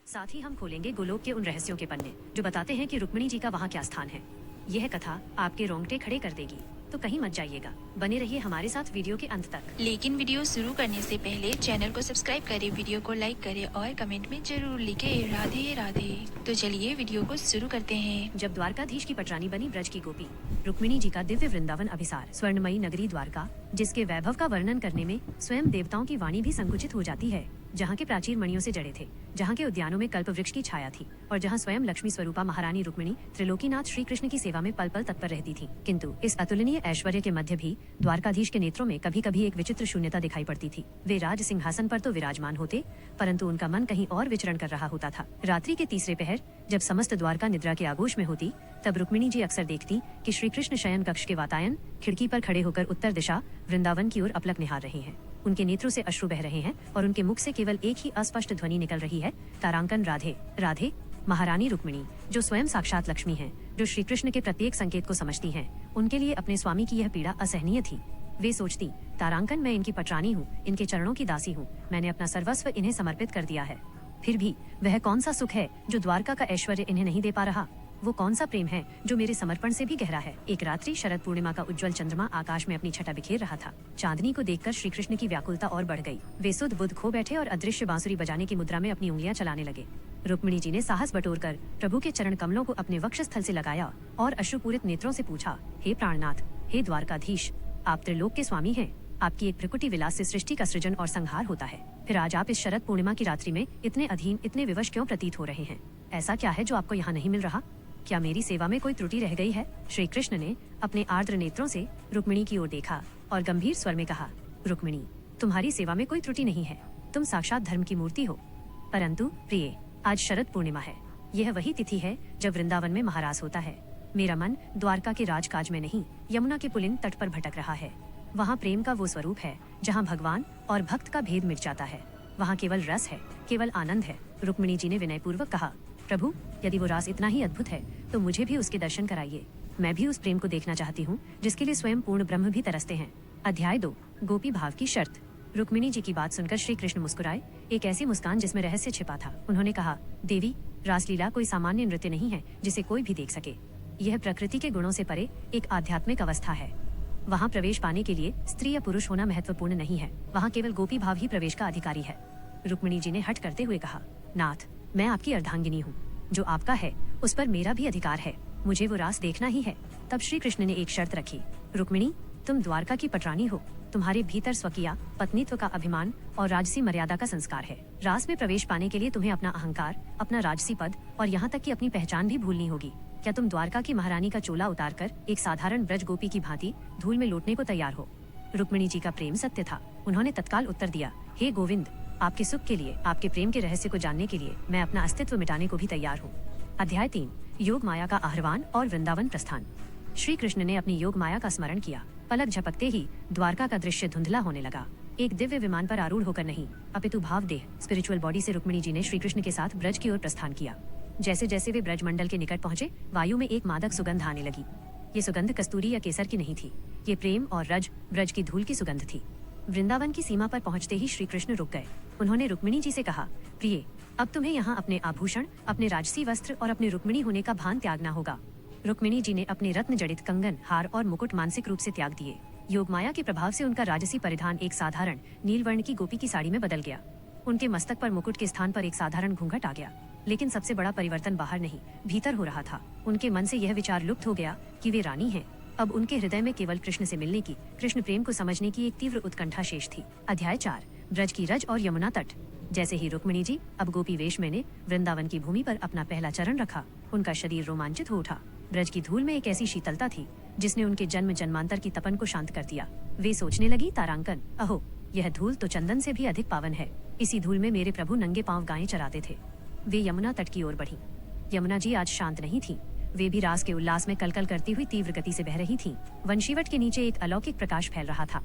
साथ ही हम खोलेंगे गोलोक के उन रहस्यों के पन्ने जो बताते हैं कि रुक्मिणी जी का वहाँ क्या स्थान है। यह कथा आपके रोंगटे खड़े कर देगी, तो कहीं मत जाइएगा, बने रहिए हमारे साथ वीडियो के अंत तक। लेकिन वीडियो शुरू करने से पहले चैनल को सब्सक्राइब करें, वीडियो को लाइक करें और कमेंट में जरूर लिखें राधे राधे। तो चलिए वीडियो को शुरू करते हैं। जब द्वारकाधीश की पटरानी बनी ब्रज की गोपी रुक्मिणी जी का दिव्य वृंदावन अभिसार, स्वर्णमयी नगरी द्वारका, जिसके वैभव का वर्णन करने में स्वयं देवताओं की वाणी भी संकुचित हो जाती है, जहाँ के प्राचीर मणियों से जड़े थे, जहाँ के उद्यानों में कल्प वृक्ष की छाया थी और जहाँ स्वयं लक्ष्मी स्वरूपा महारानी रुक्मिणी त्रिलोकीनाथ श्री कृष्ण की सेवा में पल पल तत्पर रहती थी। किंतु इस अतुलनीय ऐश्वर्य के मध्य भी द्वारकाधीश के नेत्रों में कभी कभी एक विचित्र शून्यता दिखाई पड़ती थी। वे राज सिंहासन पर तो विराजमान होते, परंतु उनका मन कहीं और विचरण कर रहा होता था। रात्रि के तीसरे पहर जब समस्त द्वारका निद्रा के आगोश में होती, तब रुक्मिणी जी अक्सर देखती कि श्री कृष्ण शयन कक्ष के वातायन खिड़की पर खड़े होकर उत्तर दिशा वृंदावन की ओर अपलक निहार रहे हैं। उनके नेत्रों से अश्रु बह रहे हैं और उनके मुख से केवल एक ही अस्पष्ट ध्वनि निकल रही है, तारांकन राधे राधे। महारानी रुक्मिणी, जो स्वयं साक्षात लक्ष्मी हैं, जो श्री कृष्ण के प्रत्येक संकेत को समझती हैं, उनके लिए अपने स्वामी की यह पीड़ा असहनीय थी। वे सोचती, तारांकन, मैं इनकी पटरानी हूँ, इनके चरणों की दासी हूँ, मैंने अपना सर्वस्व इन्हें समर्पित कर दिया है। फिर भी वह कौन सा सुख है जो द्वारका का ऐश्वर्य इन्हें नहीं दे पा रहा? वो कौन सा प्रेम है जो मेरे समर्पण से भी गहरा है? एक रात्रि शरद पूर्णिमा का उज्जवल चंद्रमा आकाश में अपनी छटा बिखेर रहा था। चांदनी को देखकर श्री कृष्ण की व्याकुलता और बढ़ गई। वे सुध बुध खो बैठे और अदृश्य बांसुरी बजाने की मुद्रा में अपनी उंगलियां चलाने लगे। रुक्मिणी जी ने साहस बटोरकर प्रभु के चरण कमलों को अपने वक्षस्थल से लगाया और अश्रुपूरित नेत्रों से पूछा, हे प्राणनाथ, हे द्वारकाधीश, आप त्रिलोक के स्वामी हैं। आपकी एक प्रकृति विलास से सृष्टि का सृजन और संहार होता है, फिर आज आप इस शरद पूर्णिमा की रात्रि में इतने अधीन, इतने विवश क्यों प्रतीत हो रहे हैं? ऐसा क्या है जो आपको यहाँ नहीं मिल रहा? क्या मेरी सेवा में कोई त्रुटि रह गई है? श्री कृष्ण ने अपने आर्द्र नेत्रों से रुक्मिणी की ओर देखा और गंभीर स्वर में कहा, रुक्मिणी, तुम्हारी सेवा में कोई त्रुटि नहीं है, तुम साक्षात धर्म की मूर्ति हो। परंतु प्रिय, आज शरद पूर्णिमा है। यह वही तिथि है जब वृंदावन में महारास होता है। मेरा मन द्वारका के राजकाज में नहीं, यमुना के पुलिन तट पर भटक रहा है। वहाँ प्रेम का वो स्वरूप है जहाँ भगवान और भक्त का भेद मिट जाता है। वहाँ केवल रस है, केवल आनंद है। रुक्मिणी जी ने विनयपूर्वक कहा, प्रभु, यदि वो रास इतना ही अद्भुत है तो मुझे भी उसके दर्शन कराइए। मैं भी उस प्रेम को देखना चाहती हूँ जिसके लिए स्वयं पूर्ण ब्रह्म भी तरसते हैं। अध्याय 2, गोपी भाव की शर्त। रुक्मिणी जी की बात सुनकर श्री कृष्ण मुस्कुराए, एक ऐसी मुस्कान जिसमें रहस्य छिपा था। उन्होंने कहा, देवी, रासलीला कोई सामान्य नृत्य नहीं है जिसे कोई भी देख सके। यह प्रकृति के गुणों से परे एक आध्यात्मिक अवस्था है। वहाँ प्रवेश पाने के लिए स्त्री या पुरुष होना महत्वपूर्ण नहीं है, वहाँ केवल गोपी भाव ही प्रवेश का अधिकारी है। रुक्मिणी जी ने हट करते हुए कहा, नाथ, मैं आपकी अर्धांगिनी हूँ, जो आपका है उस पर मेरा भी अधिकार है, मुझे वो रास देखना ही है। तब श्री कृष्ण ने एक शर्त रखी, रुक्मिणी, तुम द्वारका की पटरानी हो, तुम्हारे भीतर स्वकीय पत्नीत्व का अभिमान और राजसी मर्यादा का संस्कार है। रास में प्रवेश पाने के लिए तुम्हें अपना अहंकार, अपना राजसी पद और यहाँ तक कि अपनी पहचान भी भूलनी होगी। क्या तुम द्वारका की महारानी का चोला उतारकर एक साधारण ब्रज गोपी की भांति धूल में लौटने को तैयार हो? रुक्मिणी जी का प्रेम सत्य था। उन्होंने तत्काल उत्तर दिया, हे गोविंद, आपके सुख के लिए, आपके प्रेम के रहस्य को जानने के लिए मैं अपना अस्तित्व मिटाने को भी तैयार हूँ। अध्याय 3, योग माया का आह्वान और वृंदावन प्रस्थान। श्री कृष्ण ने अपनी योग माया का स्मरण किया। पलक झपकते ही द्वारका का दृश्य धुंधला होने लगा। एक दिव्य विमान पर आरूढ़ होकर नहीं, अपितु भाव देह, स्पिरिचुअल बॉडी से रुक्मिणी जी ने श्री कृष्ण के साथ ब्रज की ओर प्रस्थान किया। जैसे जैसे वे ब्रज मंडल के निकट पहुंचे, वायु में एक मादक सुगंध आने लगी। ये सुगंध कस्तूरी या केसर की नहीं थी, ये प्रेम और ब्रज की धूल की सुगंध थी। वृंदावन की सीमा पर पहुंचते ही श्री कृष्ण रुक गए। उन्होंने रुक्मिणी जी से कहा, प्रिय, अब तुम्हें यहाँ अपने आभूषण, अपने राजसी वस्त्र और अपने रुक्मिणी होने का भान त्यागना होगा। रुक्मिणी जी ने अपने रत्न जड़ित कंगन, हार और मुकुट मानसिक रूप से त्याग दिए। योग माया के प्रभाव से उनका राजसी परिधान एक साधारण नीलवर्ण की गोपी की साड़ी में बदल गया। उनके मस्तक पर मुकुट के स्थान पर एक साधारण घूंघट आ गया। लेकिन सबसे बड़ा परिवर्तन बाहर नहीं, भीतर हो रहा था। उनके मन से यह विचार लुप्त हो गया कि वे रानी हैं। अब उनके हृदय में केवल कृष्ण से मिलने की, कृष्ण प्रेम को समझने की एक तीव्र उत्कंठा शेष थी। अध्याय 4, ब्रज की रज और यमुना तट। जैसे ही रुक्मिणी जी अब गोपी वेश में ने वृंदावन की भूमि पर अपना पहला चरण रखा, उनका शरीर रोमांचित हो उठा। ब्रज की धूल में एक ऐसी शीतलता थी जिसने उनके जन्म जन्मांतर की तपन को शांत कर दिया। वे सोचने लगी, तारांकन, अहो, यह धूल तो चंदन से भी अधिक पावन है। इसी धूल में मेरे प्रभु नंगे पांव गायें चराते थे। वे यमुना तट की ओर बढ़ी। यमुना जी आज शांत नहीं थी, वे भी रास के उल्लास में कलकल करती हुई तीव्र गति से बह रही थीं। वंशीवट के नीचे एक अलौकिक प्रकाश फैल रहा था।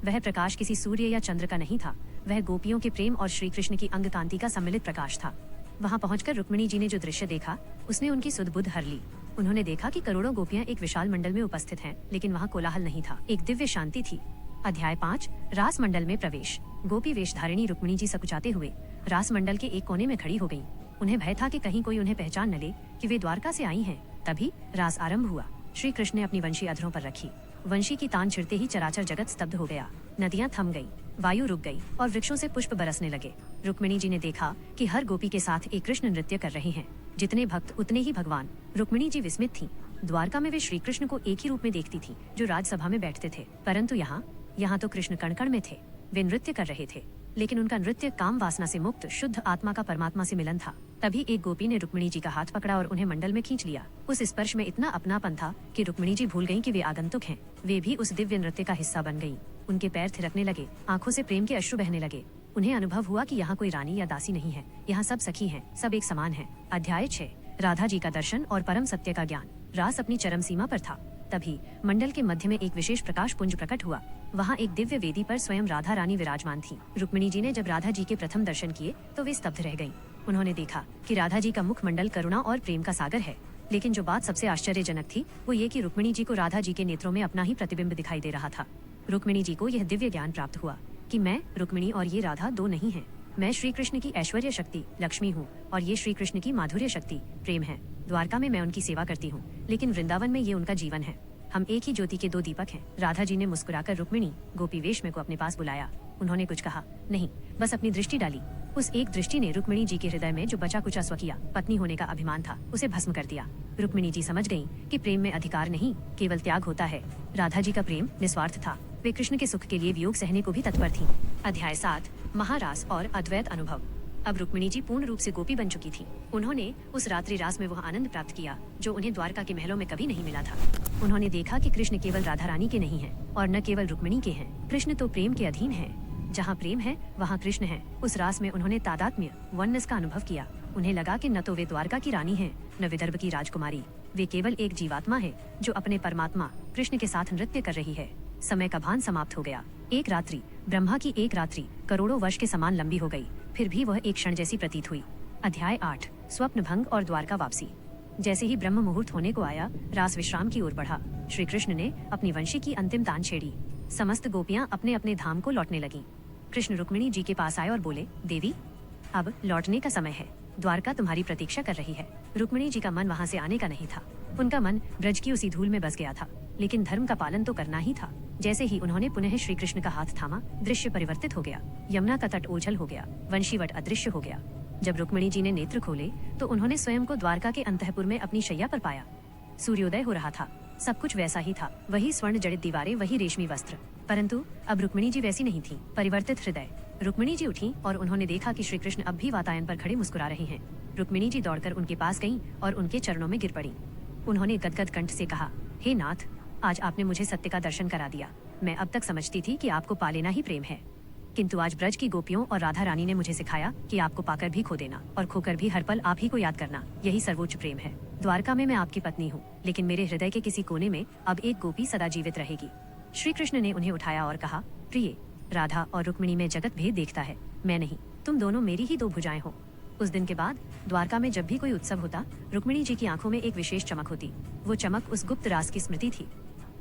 वह प्रकाश किसी सूर्य या चंद्र का नहीं था, वह गोपियों के प्रेम और श्री कृष्ण की अंग कांति का सम्मिलित प्रकाश था। वहाँ पहुंचकर रुक्मिणी जी ने जो दृश्य देखा, उसने उनकी सुध-बुध हर ली। उन्होंने देखा कि करोड़ों गोपियां एक विशाल मंडल में उपस्थित हैं, लेकिन वहाँ कोलाहल नहीं था, एक दिव्य शांति थी। अध्याय 5, रास मंडल में प्रवेश। गोपी वेशधारिणी रुक्मिणी जी सकुचाते हुए रास मंडल के एक कोने में खड़ी हो गयी। उन्हें भय था कि कहीं कोई उन्हें पहचान न ले कि वे द्वारका से आई हैं। तभी रास आरंभ हुआ। श्री कृष्ण ने अपनी वंशी अधरों पर रखी। वंशी की तान छिड़ते ही चराचर जगत स्तब्ध हो गया। नदियां थम गई, वायु रुक गई और वृक्षों से पुष्प बरसने लगे। रुक्मिणी जी ने देखा कि हर गोपी के साथ एक कृष्ण नृत्य कर रहे हैं। जितने भक्त उतने ही भगवान। रुक्मिणी जी विस्मित थीं। द्वारका में वे श्री कृष्ण को एक ही रूप में देखती थीं, जो राजसभा में बैठते थे, परंतु यहाँ तो कृष्ण कण कण में थे। वे नृत्य कर रहे थे, लेकिन उनका नृत्य काम वासना से मुक्त शुद्ध आत्मा का परमात्मा से मिलन था। तभी एक गोपी ने रुक्मिणी जी का हाथ पकड़ा और उन्हें मंडल में खींच लिया। उस स्पर्श में इतना अपनापन था कि रुक्मिणी जी भूल गईं कि वे आगंतुक हैं। वे भी उस दिव्य नृत्य का हिस्सा बन गईं। उनके पैर थिरकने लगे, आंखों से प्रेम के अश्रु बहने लगे। उन्हें अनुभव हुआ कि यहाँ कोई रानी या दासी नहीं है, यहाँ सब सखी हैं, सब एक समान हैं। अध्याय 6। राधा जी का दर्शन और परम सत्य का ज्ञान। रास अपनी चरम सीमा पर था। तभी मंडल के मध्य में एक विशेष प्रकाश पुंज प्रकट हुआ। वहाँ एक दिव्य वेदी पर स्वयं राधा रानी विराजमान थी। रुक्मिणी जी ने जब राधा जी के प्रथम दर्शन किए तो वे स्तब्ध रह गईं। उन्होंने देखा कि राधा जी का मुखमंडल करुणा और प्रेम का सागर है। लेकिन जो बात सबसे आश्चर्यजनक थी वो ये कि रुक्मिणी जी को राधा जी के नेत्रों में अपना ही प्रतिबिंब दिखाई दे रहा था। रुक्मिणी जी को यह दिव्य ज्ञान प्राप्त हुआ कि मैं, रुक्मिणी और ये राधा दो नहीं है। मैं श्री कृष्ण की ऐश्वर्य शक्ति लक्ष्मी हूँ और ये श्री कृष्ण की माधुर्य शक्ति प्रेम है। द्वारका में मैं उनकी सेवा करती हूँ, लेकिन वृंदावन में ये उनका जीवन है। हम एक ही ज्योति के दो दीपक हैं। राधा जी ने मुस्कुराकर रुक्मिणी गोपी वेश में को अपने पास बुलाया। उन्होंने कुछ कहा नहीं, बस अपनी दृष्टि डाली। उस एक दृष्टि ने रुक्मिणी जी के हृदय में जो बचा कुचा स्वकीय पत्नी होने का अभिमान था उसे भस्म कर दिया। रुक्मिणी जी समझ गईं कि प्रेम में अधिकार नहीं, केवल त्याग होता है। राधा जी का प्रेम निस्वार्थ था। वे कृष्ण के सुख के लिए वियोग सहने को भी तत्पर थीं। अध्याय 7। महारास और अद्वैत अनुभव। अब रुक्मिणी जी पूर्ण रूप से गोपी बन चुकी थी। उन्होंने उस रात्रि रास में वह आनंद प्राप्त किया जो उन्हें द्वारका के महलों में कभी नहीं मिला था। उन्होंने देखा कि कृष्ण केवल राधा रानी के नहीं हैं और न केवल रुक्मिणी के हैं। कृष्ण तो प्रेम के अधीन है। जहाँ प्रेम है वहाँ कृष्ण है। उस रास में उन्होंने तादात्म्य वननेस का अनुभव किया। उन्हें लगा कि न तो वे द्वारका की रानी हैं, न विदर्भ की राजकुमारी। वे केवल एक जीवात्मा है जो अपने परमात्मा कृष्ण के साथ नृत्य कर रही है। समय का भान समाप्त हो गया। एक रात्रि, ब्रह्मा की एक रात्रि करोड़ों वर्ष के समान लंबी हो गई, फिर भी वह एक क्षण जैसी प्रतीत हुई। अध्याय 8। स्वप्न भंग और द्वारका वापसी। जैसे ही ब्रह्म मुहूर्त होने को आया, रास विश्राम की ओर बढ़ा। श्री कृष्ण ने अपनी वंशी की अंतिम तान छेड़ी। समस्त गोपियां अपने अपने धाम को लौटने लगीं। कृष्ण रुक्मिणी जी के पास आए और बोले, देवी, अब लौटने का समय है। द्वारका तुम्हारी प्रतीक्षा कर रही है। रुक्मिणी जी का मन वहाँ से आने का नहीं था। उनका मन ब्रज की उसी धूल में बस गया था, लेकिन धर्म का पालन तो करना ही था। जैसे ही उन्होंने पुनः श्री कृष्ण का हाथ थामा, दृश्य परिवर्तित हो गया। यमुना का तट ओझल हो गया, वंशीवट अदृश्य हो गया। जब रुक्मिणी जी ने नेत्र खोले तो उन्होंने स्वयं को द्वारका के अंतःपुर में अपनी शैया पर पाया। सूर्योदय हो रहा था। सब कुछ वैसा ही था, वही स्वर्ण जड़ित दीवारें, वही रेशमी वस्त्र, परंतु अब रुक्मिणी जी वैसी नहीं थी। परिवर्तित हृदय। रुक्मिणी जी उठी और उन्होंने देखा कि श्री कृष्ण अब भी वातायन पर खड़े मुस्कुरा रहे हैं। रुक्मिणी जी दौड़कर उनके पास गईं और उनके चरणों में गिर पड़ी। उन्होंने गदगद कंठ से कहा, हे नाथ, आज आपने मुझे सत्य का दर्शन करा दिया। मैं अब तक समझती थी कि आपको पा लेना ही प्रेम है, किंतु आज ब्रज की गोपियों और राधा रानी ने मुझे सिखाया कि आपको पाकर भी खो देना और खोकर भी हर पल आप ही को याद करना, यही सर्वोच्च प्रेम है। द्वारका में मैं आपकी पत्नी हूँ, लेकिन मेरे हृदय के किसी कोने में अब एक गोपी सदा जीवित रहेगी। श्री कृष्ण ने उन्हें उठाया और कहा, प्रिय, राधा और रुक्मिणी में जगत भेद देखता है, मैं नहीं। तुम दोनों मेरी ही दो भुजाएं हो। उस दिन के बाद द्वारका में जब भी कोई उत्सव होता, रुक्मिणी जी की आंखों में एक विशेष चमक होती। वो चमक उस गुप्त रास की स्मृति थी।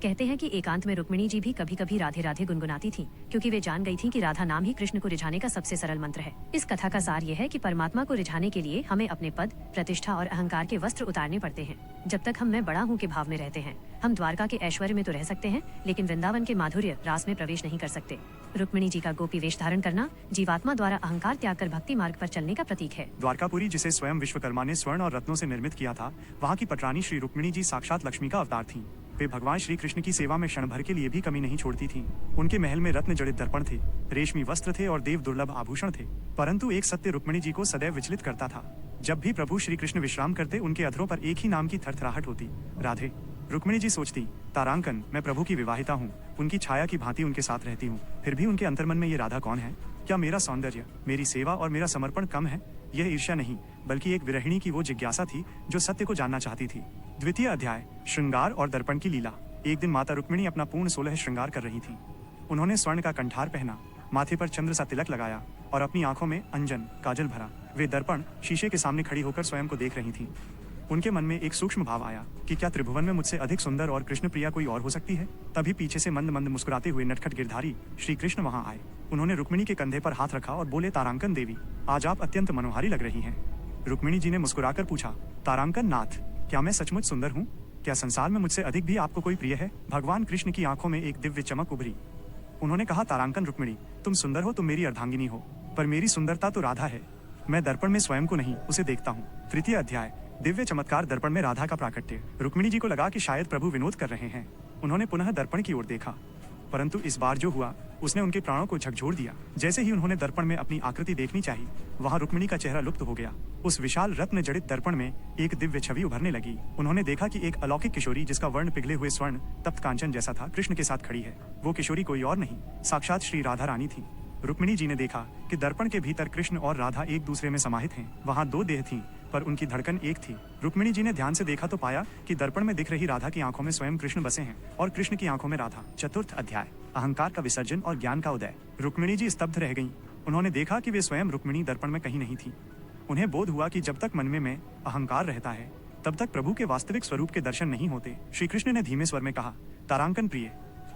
कहते हैं कि एकांत में रुक्मिणी जी भी कभी कभी राधे राधे गुनगुनाती थी, क्योंकि वे जान गई थीं कि राधा नाम ही कृष्ण को रिझाने का सबसे सरल मंत्र है। इस कथा का सार यह है कि परमात्मा को रिझाने के लिए हमें अपने पद, प्रतिष्ठा और अहंकार के वस्त्र उतारने पड़ते हैं। जब तक हम मैं बड़ा हूँ के भाव में रहते हैं, हम द्वारका के ऐश्वर्य में तो रह सकते हैं, लेकिन वृंदावन के माधुर्य रास में प्रवेश नहीं कर सकते। रुक्मिणी जी का गोपी वेश धारण करना जीवात्मा द्वारा अहंकार त्याग कर भक्ति मार्ग पर चलने का प्रतीक है। द्वारकापुरी, जिसे स्वयं विश्वकर्मा ने स्वर्ण और रत्नों से निर्मित किया था, वहाँ की पटरानी श्री रुक्मिणी जी साक्षात लक्ष्मी का अवतार थीं। वे भगवान श्री कृष्ण की सेवा में क्षण भर के लिए भी कमी नहीं छोड़ती थीं। उनके महल में रत्न जड़ित दर्पण थे, रेशमी वस्त्र थे और देव दुर्लभ आभूषण थे, परंतु एक सत्य रुक्मिणी जी को सदैव विचलित करता था। जब भी प्रभु श्री कृष्ण विश्राम करते, उनके अधरों पर एक ही नाम की थरथराहट होती, राधे। रुक्मिणी जी सोचती, तारांकन, मैं प्रभु की विवाहिता हूँ, उनकी छाया की भांति उनके साथ रहती हूँ, फिर भी उनके अंतर्मन में ये राधा कौन है? क्या मेरा सौंदर्य, मेरी सेवा और मेरा समर्पण कम है? यह ईर्ष्या नहीं, बल्कि एक विरहिणी की वो जिज्ञासा थी जो सत्य को जानना चाहती थी। द्वितीय अध्याय, श्रृंगार और दर्पण की लीला। एक दिन माता रुक्मिणी अपना पूर्ण 16 श्रृंगार कर रही थी। उन्होंने स्वर्ण का कंठार पहना, माथे पर चंद्र सा तिलक लगाया और अपनी आंखों में अंजन काजल भरा। वे दर्पण शीशे के सामने खड़ी होकर स्वयं को देख रही थीं। उनके मन में एक सूक्ष्म भाव आया कि क्या त्रिभुवन में मुझसे अधिक सुंदर और कृष्ण प्रिया कोई और हो सकती है? तभी पीछे से मंद मंद मुस्कुराते हुए नटखट गिरधारी श्री कृष्ण वहां आए। उन्होंने रुक्मिणी के कंधे पर हाथ रखा और बोले, तारांकन देवी, आज आप अत्यंत मनोहारी लग रही हैं। रुक्मिणी जी ने मुस्कुराकर पूछा, तारांकन नाथ, क्या मैं सचमुच सुंदर हूँ? क्या संसार में मुझसे अधिक भी आपको कोई प्रिय है? भगवान कृष्ण की आंखों में एक दिव्य चमक उभरी। उन्होंने कहा, तारांकन रुक्मिणी, तुम सुंदर हो, तुम मेरी अर्धांगिनी हो, पर मेरी सुंदरता तो राधा है। मैं दर्पण में स्वयं को नहीं, उसे देखता हूँ। तृतीय अध्याय, दिव्य चमत्कार दर्पण में राधा का प्राकट्य। रुक्मिणी जी को लगा कि शायद प्रभु विनोद कर रहे हैं। उन्होंने पुनः दर्पण की ओर देखा, परंतु इस बार जो हुआ उसने उनके प्राणों को झकझोर दिया। जैसे ही उन्होंने दर्पण में अपनी आकृति देखनी चाहिए, वहां रुक्मिणी का चेहरा लुप्त हो गया। उस विशाल रत्न जड़ित दर्पण में एक दिव्य छवि उभरने लगी। उन्होंने देखा कि एक अलौकिक किशोरी, जिसका वर्ण पिघले हुए स्वर्ण तप्त कांचन जैसा था, कृष्ण के साथ खड़ी है। वो किशोरी कोई और नहीं, साक्षात श्री राधा रानी थी। रुक्मिणी जी ने देखा कि दर्पण के भीतर कृष्ण और राधा एक दूसरे में समाहित हैं। वहां दो देह थीं, पर उनकी धड़कन एक थी। रुक्मिणी जी ने ध्यान से देखा तो पाया कि दर्पण में दिख रही राधा की आंखों में स्वयं कृष्ण बसे हैं और कृष्ण की आंखों में राधा। चतुर्थ अध्याय, अहंकार का विसर्जन और ज्ञान का उदय। रुक्मिणी जी स्तब्ध रह गईं। उन्होंने देखा कि वे स्वयं रुक्मिणी दर्पण में कहीं नहीं थी। उन्हें बोध हुआ कि जब तक मन में अहंकार रहता है, तब तक प्रभु के वास्तविक स्वरूप के दर्शन नहीं होते। श्री कृष्ण ने धीमे स्वर में कहा, तारांकन प्रिय,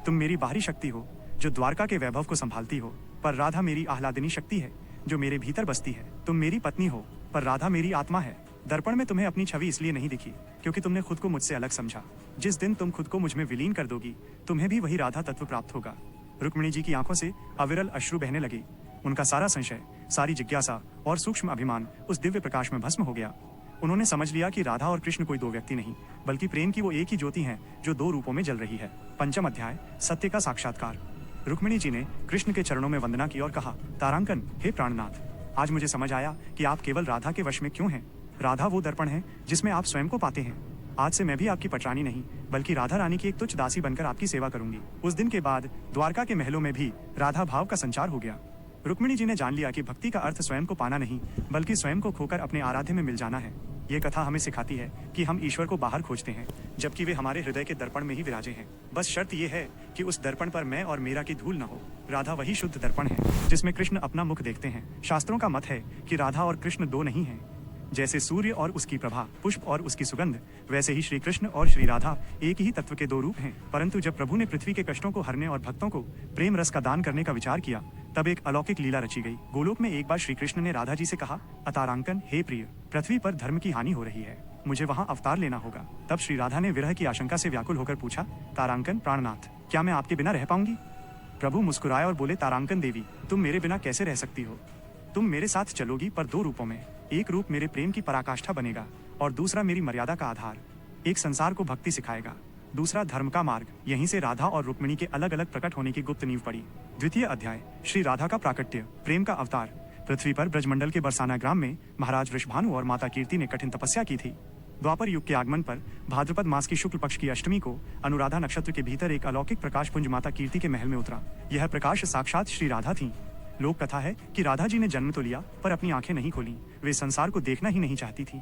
तुम मेरी बाहरी शक्ति हो जो द्वारका के वैभव को संभालती हो, पर राधा मेरी आह्लादिनी शक्ति है जो मेरे भीतर बसती है। तुम मेरी पत्नी हो, पर राधा मेरी आत्मा है। दर्पण में तुम्हें अपनी छवि इसलिए नहीं दिखी क्योंकि तुमने खुद को मुझसे अलग समझा। जिस दिन तुम खुद को मुझ में विलीन कर दोगी, तुम्हें भी वही राधा तत्व प्राप्त होगा। रुक्मिणी जी की आंखों से अविरल अश्रु बहने लगे। उनका सारा संशय, सारी जिज्ञासा और सूक्ष्म अभिमान उस दिव्य प्रकाश में भस्म हो गया। उन्होंने समझ लिया कि राधा और कृष्ण कोई दो व्यक्ति नहीं, बल्कि प्रेम की वो एक ही ज्योति है जो दो रूपों में जल रही है। पंचम अध्याय, सत्य का साक्षात्कार। रुक्मिणी जी ने कृष्ण के चरणों में वंदना की और कहा, तारांकन, हे प्राणनाथ, आज मुझे समझ आया कि आप केवल राधा के वश में क्यों हैं। राधा वो दर्पण है जिसमें आप स्वयं को पाते हैं। आज से मैं भी आपकी पटरानी नहीं, बल्कि राधा रानी की एक तुच्छ दासी बनकर आपकी सेवा करूंगी। उस दिन के बाद द्वारका के महलों में भी राधा भाव का संचार हो गया। रुक्मिणी जी ने जान लिया कि भक्ति का अर्थ स्वयं को पाना नहीं, बल्कि स्वयं को खोकर अपने आराध्य में मिल जाना है। ये कथा हमें सिखाती है कि हम ईश्वर को बाहर खोजते हैं, जबकि वे हमारे हृदय के दर्पण में ही विराजे हैं। बस शर्त यह है कि उस दर्पण पर मैं और मेरा की धूल न हो। राधा वही शुद्ध दर्पण है जिसमें कृष्ण अपना मुख देखते हैं। शास्त्रों का मत है कि राधा और कृष्ण दो नहीं हैं। जैसे सूर्य और उसकी प्रभा, पुष्प और उसकी सुगंध, वैसे ही श्री कृष्ण और श्री राधा एक ही तत्व के दो रूप हैं। परंतु जब प्रभु ने पृथ्वी के कष्टों को हरने और भक्तों को प्रेम रस का दान करने का विचार किया, तब एक अलौकिक लीला रची गई। गोलोक में एक बार श्री कृष्ण ने राधा जी से कहा, अतारांकन, हे प्रिय, पृथ्वी पर धर्म की हानि हो रही है, मुझे वहाँ अवतार लेना होगा। तब श्री राधा ने विरह की आशंका से व्याकुल होकर पूछा, तारांकन प्राणनाथ, क्या मैं आपके बिना रह पाऊंगी? प्रभु मुस्कुराए और बोले, तारांकन देवी, तुम मेरे बिना कैसे रह सकती हो? तुम मेरे साथ चलोगी, पर दो रूपों में। एक रूप मेरे प्रेम की पराकाष्ठा बनेगा और दूसरा मेरी मर्यादा का आधार। एक संसार को भक्ति सिखाएगा, दूसरा धर्म का मार्ग। यहीं से राधा और रुक्मिणी के अलग अलग प्रकट होने की गुप्त नींव पड़ी। द्वितीय अध्याय, श्री राधा का प्राकट्य, प्रेम का अवतार। पृथ्वी पर ब्रजमंडल के बरसाना ग्राम में महाराज वृषभानु और माता कीर्ति ने कठिन तपस्या की थी। द्वापर युग के आगमन पर भाद्रपद मास की शुक्ल पक्ष की अष्टमी को अनुराधा नक्षत्र के भीतर एक अलौकिक प्रकाश पुंज माता कीर्ति के महल में उतरा। यह प्रकाश साक्षात श्री राधा थी। लोक कथा है कि राधा जी ने जन्म तो लिया, पर अपनी आंखें नहीं खोली। वे संसार को देखना ही नहीं चाहती थी।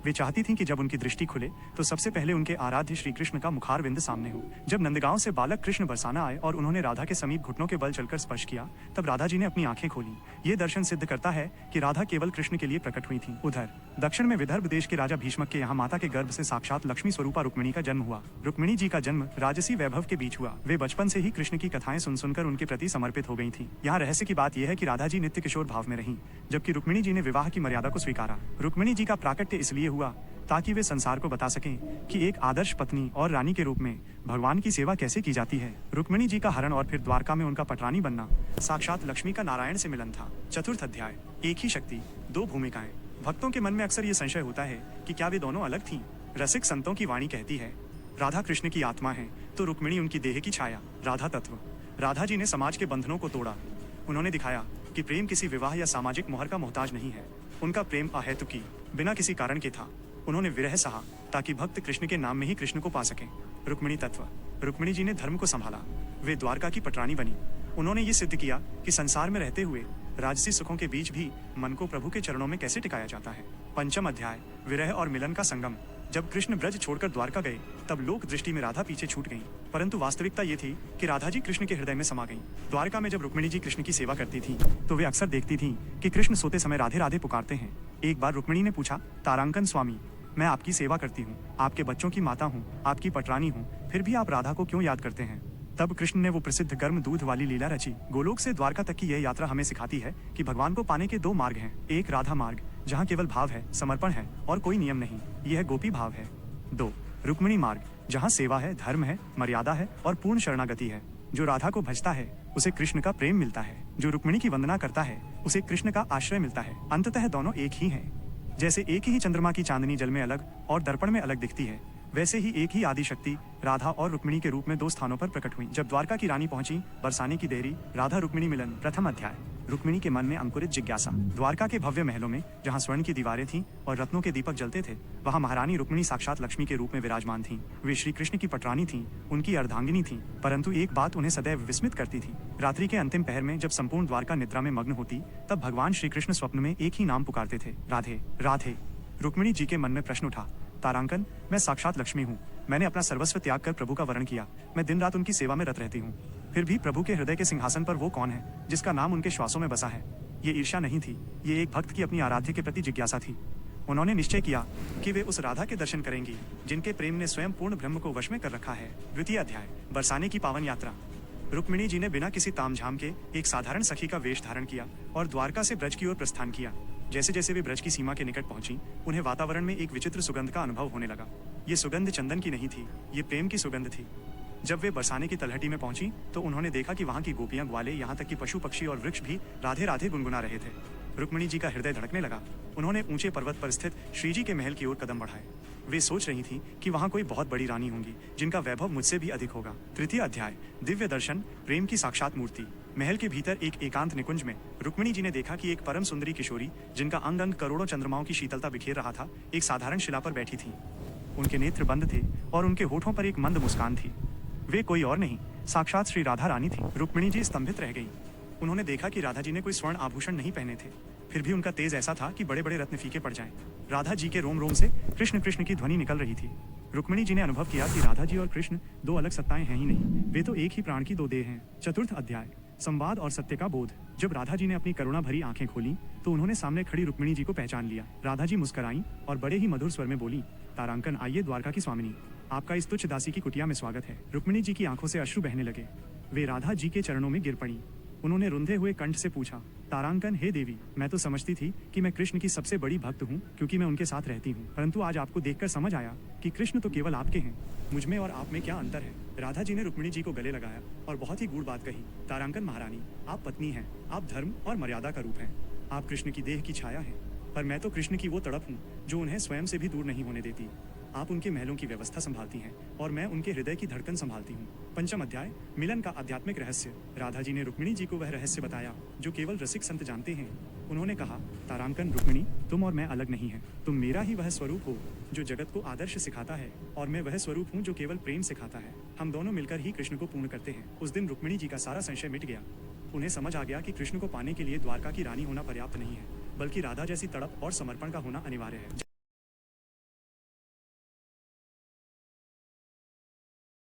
वे चाहती थीं कि जब उनकी दृष्टि खुले तो सबसे पहले उनके आराध्य श्री कृष्ण का मुखारविंद सामने हो। जब नंदगांव से बालक कृष्ण बरसाना आए और उन्होंने राधा के समीप घुटनों के बल चलकर स्पर्श किया, तब राधा जी ने अपनी आंखें खोली। ये दर्शन सिद्ध करता है कि राधा केवल कृष्ण के लिए प्रकट हुई थी। उधर दक्षिण में विदर्भ देश के राजा भीष्मक के यहाँ माता के गर्भ से साक्षात लक्ष्मी स्वरूपा रुक्मिणी का जन्म हुआ। रुक्मिणी जी का जन्म राजसी वैभव के बीच हुआ। वे बचपन से ही कृष्ण की कथाएं सुन सुनकर उनके प्रति समर्पित हो गई थी। यहाँ रहस्य की बात यह है कि राधा जी नित्य किशोर भाव में रहीं, जबकि रुक्मिणी जी ने विवाह की मर्यादा को स्वीकारा। रुक्मिणी जी का प्राकट्य इसलिए हुआ ताकि वे संसार को बता सकें कि एक आदर्श पत्नी और रानी के रूप में भगवान की सेवा कैसे की जाती है। रुक्मिणी जी का हरण और फिर द्वारका में उनका पटरानी बनना साक्षात लक्ष्मी का नारायण से मिलन था। चतुर्थ अध्याय, एक ही शक्ति, दो भूमिकाएं। भक्तों के मन में अक्सर ये संशय होता है कि क्या वे दोनों अलग थीं। रसिक संतों की वाणी कहती है, राधा कृष्ण की आत्मा है तो रुक्मिणी उनकी देह की छाया, राधा तत्व। राधा जी ने समाज के बंधनों को तोड़ा। उन्होंने दिखाया कि प्रेम किसी विवाह या सामाजिक मोहर का मोहताज नहीं है। उनका प्रेम अहेतुकी, बिना किसी कारण के था। उन्होंने विरह सहा ताकि भक्त कृष्ण के नाम में ही कृष्ण को पा सकें। रुक्मिणी तत्व। रुक्मिणी जी ने धर्म को संभाला। वे द्वारका की पटरानी बनी। उन्होंने ये सिद्ध किया कि संसार में रहते हुए राजसी सुखों के बीच भी मन को प्रभु के चरणों में कैसे टिकाया जाता है। पंचम अध्याय, विरह और मिलन का संगम। जब कृष्ण ब्रज छोड़कर द्वारका गए, तब लोक दृष्टि में राधा पीछे छूट गईं, परंतु वास्तविकता ये थी कि राधा जी कृष्ण के हृदय में समा गईं। द्वारका में जब रुक्मिणी जी कृष्ण की सेवा करती थीं, तो वे अक्सर देखती थीं कि कृष्ण सोते समय राधे राधे पुकारते हैं। एक बार रुक्मिणी ने पूछा, तारांकन स्वामी, मैं आपकी सेवा करती हूँ, आपके बच्चों की माता हूँ, आपकी पटरानी हूँ, फिर भी आप राधा को क्यों याद करते हैं? तब कृष्ण ने वो प्रसिद्ध गर्म दूध वाली लीला रची। गोलोक से द्वारका तक की यह यात्रा हमें सिखाती है कि भगवान को पाने के दो मार्ग हैं। एक राधा मार्ग, जहाँ केवल भाव है, समर्पण है और कोई नियम नहीं, यह गोपी भाव है। 2. रुक्मिणी मार्ग, जहाँ सेवा है, धर्म है, मर्यादा है और पूर्ण शरणागति है। जो राधा को भजता है उसे कृष्ण का प्रेम मिलता है, जो रुक्मिणी की वंदना करता है उसे कृष्ण का आश्रय मिलता है। अंततः दोनों एक ही हैं। जैसे एक ही चंद्रमा की चांदनी जल में अलग और दर्पण में अलग दिखती है, वैसे ही एक ही आदि शक्ति राधा और रुक्मिणी के रूप में दो स्थानों पर प्रकट हुई। जब द्वारका की रानी पहुंची, बरसाने की देरी, राधा रुक्मिणी मिलन। प्रथम अध्याय। रुक्मिणी के मन में अंकुरित जिज्ञासा। द्वारका के भव्य महलों में, जहां स्वर्ण की दीवारें थीं और रत्नों के दीपक जलते थे, वहां महारानी रुक्मिणी साक्षात लक्ष्मी के रूप में विराजमान थीं। वे श्री कृष्ण की पटरानी थीं, उनकी अर्धांगिनी थीं। परंतु एक बात उन्हें सदैव विस्मित करती थी। रात्रि के अंतिम पहर में जब संपूर्ण द्वारका निद्रा में मग्न होती, तब भगवान श्री कृष्ण स्वप्न में एक ही नाम पुकारते थे, राधे राधे। रुक्मिणी जी के मन में प्रश्न उठा, तारांकन, मैं साक्षात लक्ष्मी हूँ। मैंने अपना सर्वस्व त्याग कर प्रभु का वरण किया। मैं दिन रात उनकी सेवा में रत रहती हूँ। फिर भी प्रभु के हृदय के सिंहासन पर वो कौन है जिसका नाम उनके श्वासों में बसा है? ये ईर्ष्या नहीं थी, ये एक भक्त की अपनी आराध्य के प्रति जिज्ञासा थी। उन्होंने निश्चय किया कि वे उस राधा के दर्शन करेंगी जिनके प्रेम ने स्वयं पूर्ण ब्रह्म को वश में कर रखा है। द्वितीय अध्याय। बरसाने की पावन यात्रा। रुक्मिणी जी ने बिना किसी तामझाम के एक साधारण सखी का वेश धारण किया और द्वारका से ब्रज की ओर प्रस्थान किया। जैसे जैसे वे ब्रज की सीमा के निकट पहुंची, उन्हें वातावरण में एक विचित्र सुगंध का अनुभव होने लगा। ये सुगंध चंदन की नहीं थी, ये प्रेम की सुगंध थी। जब वे बरसाने की तलहटी में पहुंची तो उन्होंने देखा कि वहां की गोपियां, ग्वाले, यहाँ तक कि पशु पक्षी और वृक्ष भी राधे राधे गुनगुना रहे थे। रुक्मिणी जी का हृदय धड़कने लगा। उन्होंने ऊंचे पर्वत पर स्थित श्री जी के महल की ओर कदम बढ़ाए। वे सोच रही थी कि वहां कोई बहुत बड़ी रानी होंगी जिनका वैभव मुझसे भी अधिक होगा। तृतीय अध्याय। दिव्य दर्शन, प्रेम की साक्षात मूर्ति। महल के भीतर एक एकांत निकुंज में रुक्मिणी जी ने देखा कि एक परम सुंदरी किशोरी, जिनका अंग अंग करोड़ों चंद्रमाओं की शीतलता बिखेर रहा था, एक साधारण शिला पर बैठी थी। उनके नेत्र बंद थे और उनके होठों पर एक मंद मुस्कान थी। वे कोई और नहीं, साक्षात श्री राधा रानी थी। रुक्मिणी जी स्तंभित रह गई। उन्होंने देखा कि राधा जी ने कोई स्वर्ण आभूषण नहीं पहने थे, फिर भी उनका तेज ऐसा था कि बड़े बड़े रत्न फीके पड़ जाएं। राधा जी के रोम रोम से कृष्ण कृष्ण की ध्वनि निकल रही थी। रुक्मिणी जी ने अनुभव किया कि राधा जी और कृष्ण दो अलग सत्ताएं हैं ही नहीं, वे तो एक ही प्राण की दो देह हैं। चतुर्थ अध्याय। संवाद और सत्य का बोध। जब राधा जी ने अपनी करुणा भरी आंखें खोली तो उन्होंने सामने खड़ी रुक्मिणी जी को पहचान लिया। राधा जी मुस्कुराईं और बड़े ही मधुर स्वर में बोली, तारांकन, आइए द्वारका की स्वामिनी, आपका इस तुच्छ दासी की कुटिया में स्वागत है। रुक्मिणी जी की आंखों से अश्रु बहने लगे। वे राधा जी के चरणों में गिर पड़ी। उन्होंने रुंधे हुए कंठ से पूछा, तारांकन, हे देवी, मैं तो समझती थी कि मैं कृष्ण की सबसे बड़ी भक्त हूँ क्योंकि मैं उनके साथ रहती हूँ, परंतु आज आपको देखकर समझ आया कि कृष्ण तो केवल आपके हैं। मुझ में और आप में क्या अंतर है? राधा जी ने रुक्मिणी जी को गले लगाया और बहुत ही गूढ़ बात कही, तारांकन महारानी, आप पत्नी हैं, आप धर्म और मर्यादा का रूप हैं, आप कृष्ण की देह की छाया हैं, पर मैं तो कृष्ण की वो तड़प हूँ जो उन्हें स्वयं से भी दूर नहीं होने देती। आप उनके महलों की व्यवस्था संभालती हैं और मैं उनके हृदय की धड़कन संभालती हूँ। पंचम अध्याय। मिलन का आध्यात्मिक रहस्य। राधा जी ने रुक्मिणी जी को वह रहस्य बताया जो केवल रसिक संत जानते हैं। उन्होंने कहा, तारांकन रुक्मिणी, तुम और मैं अलग नहीं हैं। तुम मेरा ही वह स्वरूप हो जो जगत को आदर्श सिखाता है और मैं वह स्वरूप हूँ जो केवल प्रेम सिखाता है। हम दोनों मिलकर ही कृष्ण को पूर्ण करते हैं। उस दिन रुक्मिणी जी का सारा संशय मिट गया। उन्हें समझ आ गया कि कृष्ण को पाने के लिए द्वारका की रानी होना पर्याप्त नहीं है, बल्कि राधा जैसी तड़प और समर्पण का होना अनिवार्य है।